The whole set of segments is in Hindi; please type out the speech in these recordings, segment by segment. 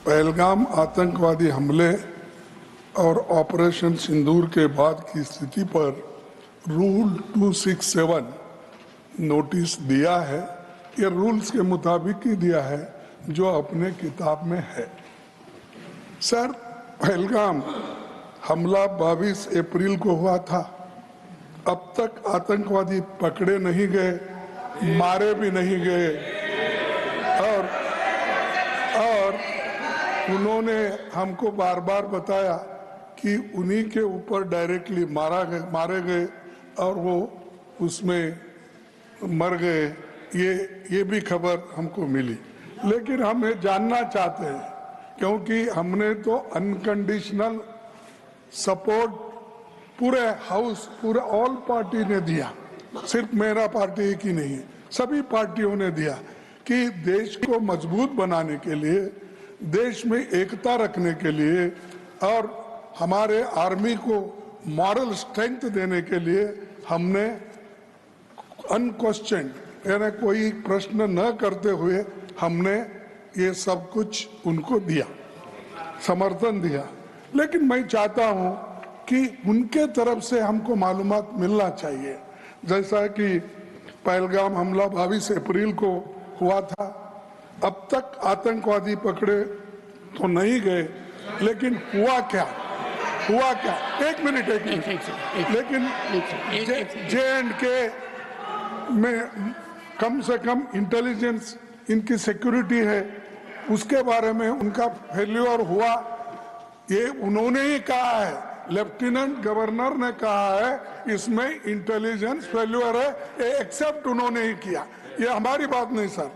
पहलगाम आतंकवादी हमले और ऑपरेशन सिंदूर के बाद की स्थिति पर रूल 267 नोटिस दिया है। ये रूल्स के मुताबिक ही दिया है जो अपने किताब में है। सर, पहलगाम हमला 22 अप्रैल को हुआ था। अब तक आतंकवादी पकड़े नहीं गए, मारे भी नहीं गए और उन्होंने हमको बार बार बताया कि उन्हीं के ऊपर डायरेक्टली मारे गए और वो उसमें मर गए। ये भी खबर हमको मिली, लेकिन हम जानना चाहते हैं क्योंकि हमने तो अनकंडीशनल सपोर्ट पूरे हाउस, पूरे ऑल पार्टी ने दिया, सिर्फ मेरा पार्टी की नहीं, सभी पार्टियों ने दिया कि देश को मजबूत बनाने के लिए, देश में एकता रखने के लिए और हमारे आर्मी को मॉरल स्ट्रेंथ देने के लिए हमने अनक्वेश्चन, यानी कोई प्रश्न न करते हुए हमने ये सब कुछ उनको दिया, समर्थन दिया। लेकिन मैं चाहता हूं कि उनके तरफ से हमको मालूमात मिलना चाहिए। जैसा कि पहलगाम हमला 22 अप्रैल को हुआ था, अब तक आतंकवादी पकड़े तो नहीं गए, लेकिन हुआ क्या? एक मिनट लेकिन J&K में कम से कम इंटेलिजेंस, इनकी सिक्योरिटी है, उसके बारे में उनका फेल्यूर हुआ, ये उन्होंने ही कहा है। लेफ्टिनेंट गवर्नर ने कहा है इसमें इंटेलिजेंस फेल्यूर है, ये एक्सेप्ट उन्होंने ही किया। ये हमारी बात नहीं सर।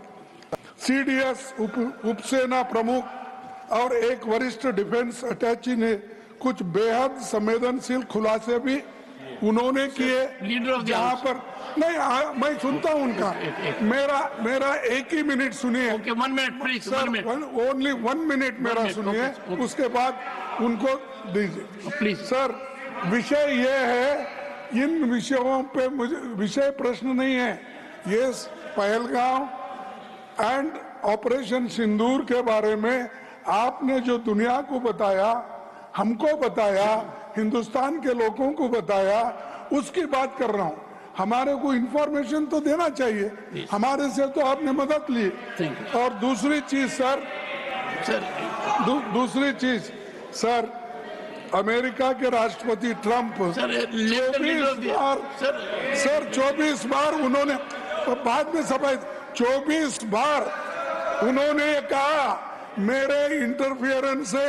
CDS उपसेना प्रमुख और एक वरिष्ठ डिफेंस अटैची ने कुछ बेहद संवेदनशील खुलासे भी उन्होंने किए, जहां पर नहीं, मैं सुनता हूं उनका, मेरा एक ही मिनट सुनिए। one minute, please, sir, only 1 minute मेरा सुनिए, उसके बाद उनको दीजिए प्लीज। सर, विषय ये है, इन विषयों पे मुझे विषय प्रश्न नहीं है, ये पहलगाम एंड ऑपरेशन सिंदूर के बारे में आपने जो दुनिया को बताया, हमको बताया, हिंदुस्तान के लोगों को बताया, उसकी बात कर रहा हूं। हमारे को इंफॉर्मेशन तो देना चाहिए, हमारे से तो आपने मदद ली। और दूसरी चीज सर, दूसरी चीज सर, अमेरिका के राष्ट्रपति ट्रंप 24 बार उन्होंने, बाद में सफाई, 24 बार उन्होंने कहा मेरे इंटरफियरेंस से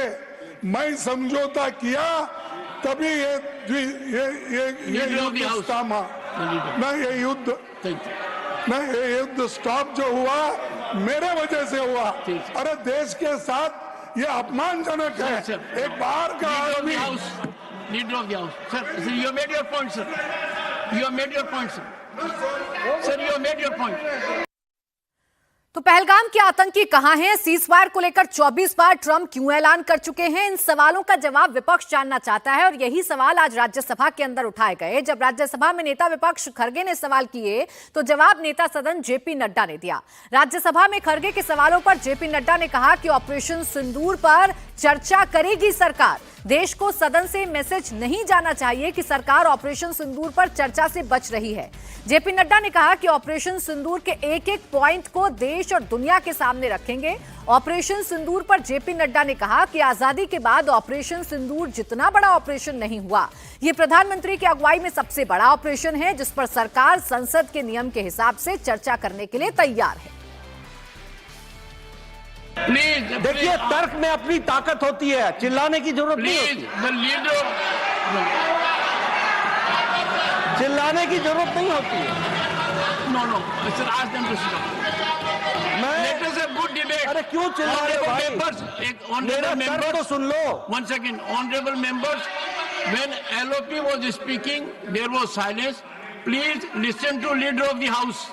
मैं समझौता किया, तभी ये युद्ध थामा, नहीं ये युद्ध स्टॉप जो हुआ मेरे वजह से हुआ। अरे देश के साथ ये अपमानजनक है। एक बार का आदमी, leader of the house, sir, you made your point, sir. You made your point, sir. Sir, you made your point. तो पहलगाम के आतंकी कहां हैं? सीजफायर को लेकर 24 बार ट्रंप क्यों ऐलान कर चुके हैं? इन सवालों का जवाब विपक्ष जानना चाहता है और यही सवाल आज राज्यसभा के अंदर उठाए गए। जब राज्यसभा में नेता विपक्ष खड़गे ने सवाल किए तो जवाब नेता सदन जेपी नड्डा ने दिया। राज्यसभा में खड़गे के सवालों पर जेपी नड्डा ने कहा कि ऑपरेशन सिंदूर पर चर्चा करेगी सरकार। देश को सदन से मैसेज नहीं जाना चाहिए कि सरकार ऑपरेशन सिंदूर पर चर्चा से बच रही है। जेपी नड्डा ने कहा कि ऑपरेशन सिंदूर के एक एक पॉइंट को देश और दुनिया के सामने रखेंगे। ऑपरेशन सिंदूर पर जेपी नड्डा ने कहा कि आजादी के बाद ऑपरेशन सिंदूर जितना बड़ा ऑपरेशन नहीं हुआ, ये प्रधानमंत्री की अगुवाई में सबसे बड़ा ऑपरेशन है, जिस पर सरकार संसद के नियम के हिसाब से चर्चा करने के लिए तैयार है। देखिए, तर्क में अपनी ताकत होती है, चिल्लाने की जरूरत नहीं होती। चिल्लाने की जरूरत नहीं होती है। नो सर, आज them to let us have good debate. अरे क्यों चिल्ला रहे हो भाई? एक ऑनरेबल मेंबर तो सुन लो। 1 second, honourable members, when LOP was speaking there was silence. Please listen to leader of the house.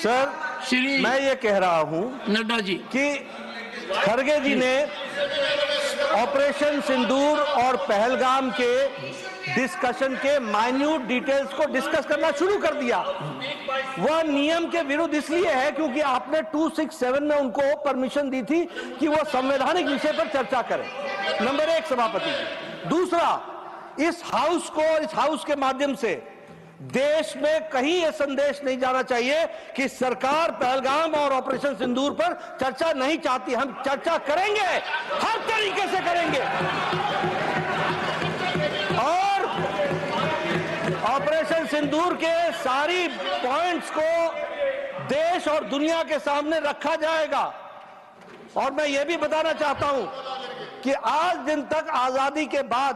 Sir, Shri मैं ये कह रहा हूं नड्डा जी कि खड़गे जी ने ऑपरेशन सिंदूर और पहलगाम के डिस्कशन के माइन्यूट डिटेल्स को डिस्कस करना शुरू कर दिया। वह नियम के विरुद्ध इसलिए है क्योंकि आपने 267 में उनको परमिशन दी थी कि वो संवैधानिक विषय पर चर्चा करें। नंबर 1 सभापति जी। दूसरा, इस हाउस को और इस हाउस के माध्यम से देश में कहीं यह संदेश नहीं जाना चाहिए कि सरकार पहलगाम और ऑपरेशन सिंदूर पर चर्चा नहीं चाहती। हम चर्चा करेंगे, हर तरीके से करेंगे, और ऑपरेशन सिंदूर के सारी पॉइंट्स को देश और दुनिया के सामने रखा जाएगा। और मैं यह भी बताना चाहता हूं कि आज दिन तक आजादी के बाद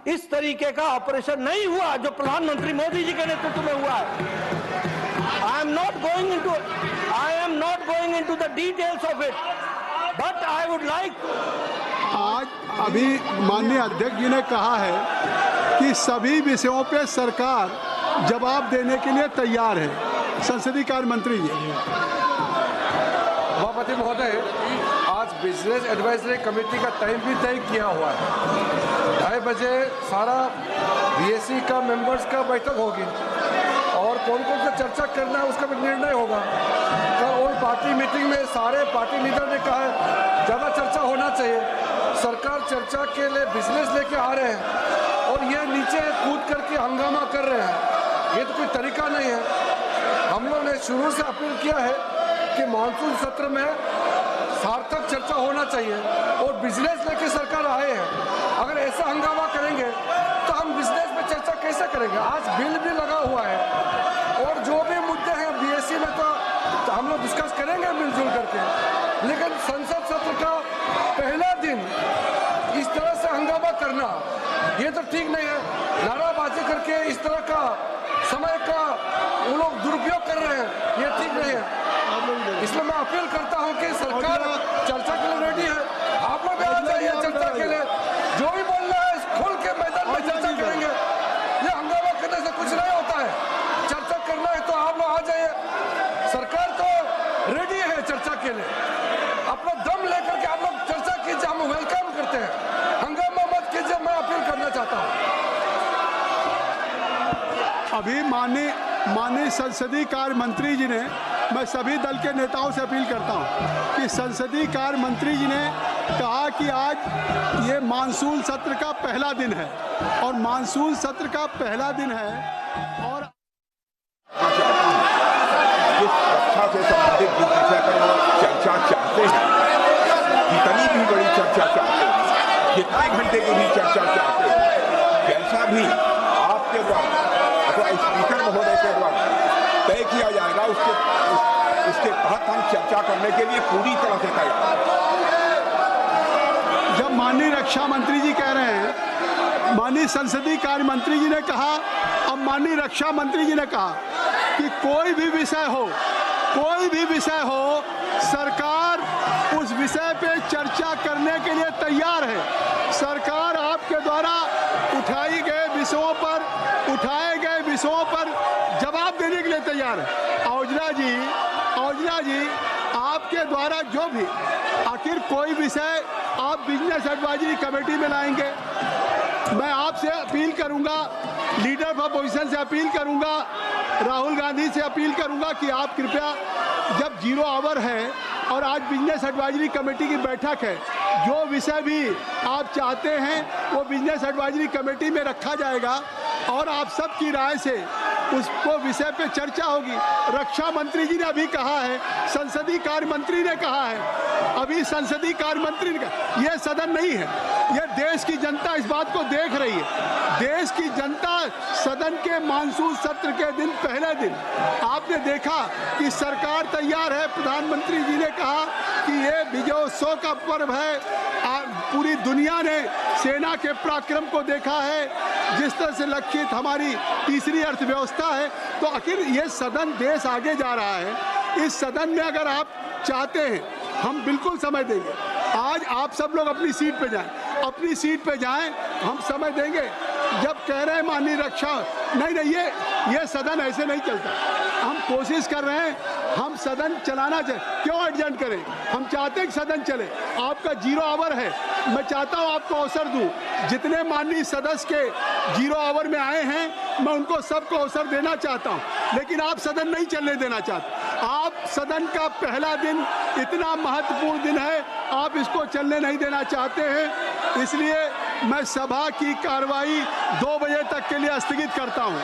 इस तरीके का ऑपरेशन नहीं हुआ जो प्रधानमंत्री मोदी जी के नेतृत्व में हुआ है। I am not going into the details of it, but I would like. आज अभी माननीय अध्यक्ष जी ने कहा है कि सभी विषयों पे सरकार जवाब देने के लिए तैयार है। संसदीय कार्य मंत्री जी। सभापति महोदय, आज बिजनेस एडवाइजरी कमेटी का टाइम भी तय किया हुआ है। 2:30 बजे सारा बीएससी का मेंबर्स का बैठक होगी और कौन कौन सा चर्चा करना है उसका भी निर्णय होगा। कल ऑल पार्टी मीटिंग में सारे पार्टी लीडर ने कहा है ज़्यादा चर्चा होना चाहिए। सरकार चर्चा के लिए बिजनेस लेके आ रहे हैं और ये नीचे कूद करके हंगामा कर रहे हैं, ये तो कोई तरीका नहीं है। हम लोग ने शुरू से अपील किया है कि मानसून सत्र में सार्थक चर्चा होना चाहिए और बिजनेस लेके सरकार आए हैं। अगर ऐसा हंगामा करेंगे तो हम बिजनेस में चर्चा कैसे करेंगे। आज बिल भी लगा हुआ है और जो भी मुद्दे हैं बीएससी में तो हम लोग डिस्कस करेंगे मिलजुल करके, लेकिन संसद सत्र का पहला दिन इस तरह से हंगामा करना ये तो ठीक नहीं है। नाराबाजी करके इस तरह का समय का वो लोग दुरुपयोग कर रहे हैं, ये ठीक नहीं है। इसलिए मैं अपील करता हूं कि सरकार चर्चा के लिए रेडी है। आप लोग आ जाइए चर्चा के लिए, जो भी बोलना है खुल के मैदान में चर्चा करेंगे। ये हंगामा करने से कुछ नहीं होता है। चर्चा करना है तो आप लोग आ जाइए, सरकार तो रेडी है चर्चा के लिए। अपना दम लेकर के आप लोग चर्चा कीजिए, हम वेलकम करते हैं। हंगामा मत कीजिए, मैं अपील करना चाहता हूँ। अभी माननीय संसदीय कार्य मंत्री जी ने, मैं सभी दल के नेताओं से अपील करता हूं कि संसदीय कार्य मंत्री जी ने कहा कि आज ये मानसून सत्र का पहला दिन है और मानसून सत्र का पहला दिन है और जिस रक्षा से संबंधित जिस विषय पर वो चर्चा चाहते हैं, जितनी भी बड़ी चर्चा चाहते हैं, जितने घंटे की भी चर्चा चाहते हैं, जैसा भी आपके द्वारा अथवा स्पीकर महोदय के द्वारा तय किया जाएगा उसके तहत हम चर्चा करने के लिए पूरी तरह से तैयार हैं। जब माननीय रक्षा मंत्री जी कह रहे हैं, माननीय संसदीय कार्य मंत्री जी ने कहा, अब माननीय रक्षा मंत्री जी ने कहा कि कोई भी विषय हो सरकार उस विषय पे चर्चा करने के लिए तैयार है। सरकार आपके द्वारा उठाए गए विषयों पर जवाब देने के लिए तैयार है। औजला जी आपके द्वारा जो भी आखिर कोई विषय आप बिजनेस एडवाइजरी कमेटी में लाएंगे, मैं आपसे अपील करूंगा, लीडर ऑफ अपोजिशन से अपील करूंगा, राहुल गांधी से अपील करूंगा कि आप कृपया, जब 0 आवर है और आज बिजनेस एडवाइजरी कमेटी की बैठक है, जो विषय भी आप चाहते हैं वो बिजनेस एडवाइजरी कमेटी में रखा जाएगा और आप सबकी राय से उसको विषय पे चर्चा होगी। रक्षा मंत्री जी ने अभी कहा है, संसदीय कार्य मंत्री ने कहा है, अभी संसदीय कार्य मंत्री ने कहा, यह सदन नहीं है, यह देश की जनता इस बात को देख रही है। देश की जनता सदन के मानसून सत्र के दिन, पहले दिन आपने देखा कि सरकार तैयार है। प्रधानमंत्री जी ने कहा कि ये विजयोत्सव का पर्व है। पूरी दुनिया ने सेना के पराक्रम को देखा है, जिस तरह से लक्षित हमारी तीसरी अर्थव्यवस्था है। तो आखिर ये सदन, देश आगे जा रहा है। इस सदन में अगर आप चाहते हैं, हम बिल्कुल समय देंगे। आज आप सब लोग अपनी सीट पे जाएं, हम समय देंगे। जब कह रहे हैं माननीय रक्षा, नहीं, ये सदन ऐसे नहीं चलता। हम कोशिश कर रहे हैं, हम सदन चलाना चाहिए, क्यों एडजस्ट करें। हम चाहते हैं कि सदन चले। आपका 0 आवर है, मैं चाहता हूं आपको अवसर दूं। जितने माननीय सदस्य के 0 आवर में आए हैं, मैं उनको सबको अवसर देना चाहता हूं। लेकिन आप सदन नहीं चलने देना चाहते। आप सदन का पहला दिन इतना महत्वपूर्ण दिन है, आप इसको चलने नहीं देना चाहते हैं, इसलिए मैं सभा की कार्रवाई 2 बजे तक के लिए स्थगित करता हूं।